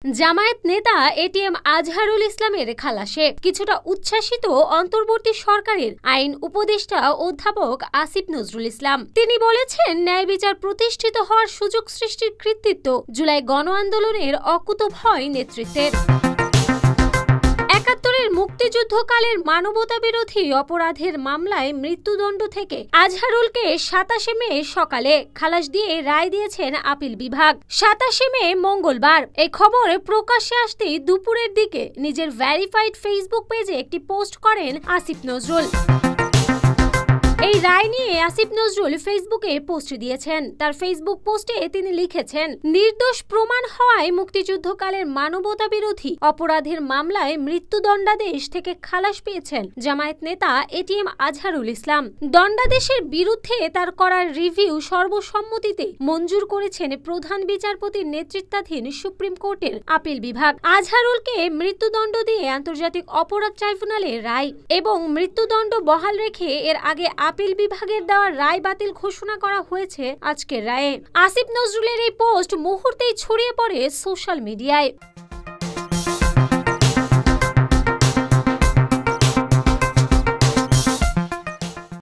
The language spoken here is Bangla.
জামায়াত নেতা এটিএম আজহারুল ইসলামের খালাসে কিছুটা উচ্ছ্বাসিত অন্তর্বর্তী সরকারের আইন উপদেষ্টা অধ্যাপক আসিফ নজরুল ইসলাম। তিনি বলেছেন, ন্যায় বিচার প্রতিষ্ঠিত হওয়ার সুযোগ সৃষ্টির কৃতিত্ব জুলাই গণ আন্দোলনের অকুতোভয় নেতৃত্বের। একাত্তরের মুক্তিযুদ্ধকালের মানবতা বিরোধী অপরাধের মামলায় মৃত্যুদণ্ড থেকে আজহারুলকে ২৭ মে সকালে খালাস দিয়ে রায় দিয়েছেন আপিল বিভাগ। ২৭ মে মঙ্গলবার এই খবর প্রকাশ্যে আসতেই দুপুরের দিকে নিজের ভেরিফাইড ফেসবুক পেজে একটি পোস্ট করেন আসিফ নজরুল। এই রায় নিয়ে আসিফ নজরুল ফেসবুকে পোস্ট দিয়েছেন। তার ফেসবুক পোস্টে তিনি লিখেছেন, নির্দোষ প্রমাণ হওয়ায় মুক্তিযুদ্ধকালের মানবতা বিরোধী অপরাধের মামলায় মৃত্যুদণ্ডাদেশ থেকে খালাস পেয়েছেন জামায়াত নেতা এটিএম আজহারুল ইসলাম। দণ্ডাদেশের বিরুদ্ধে তার করার রিভিউ সর্বসম্মতিতে মঞ্জুর করেছেন প্রধান বিচারপতির নেতৃত্বাধীন সুপ্রিম কোর্টের আপিল বিভাগ। আজহারুলকে মৃত্যুদণ্ড দিয়ে আন্তর্জাতিক অপরাধ ট্রাইব্যুনালের রায় এবং মৃত্যুদণ্ড বহাল রেখে এর আগে আপিল বিভাগের দেওয়া রায় বাতিল ঘোষণা করা হয়েছে আজকের রায়ে। আসিফ নজরুলের এই পোস্ট মুহূর্তেই ছড়িয়ে পড়ে সোশ্যাল মিডিয়ায়।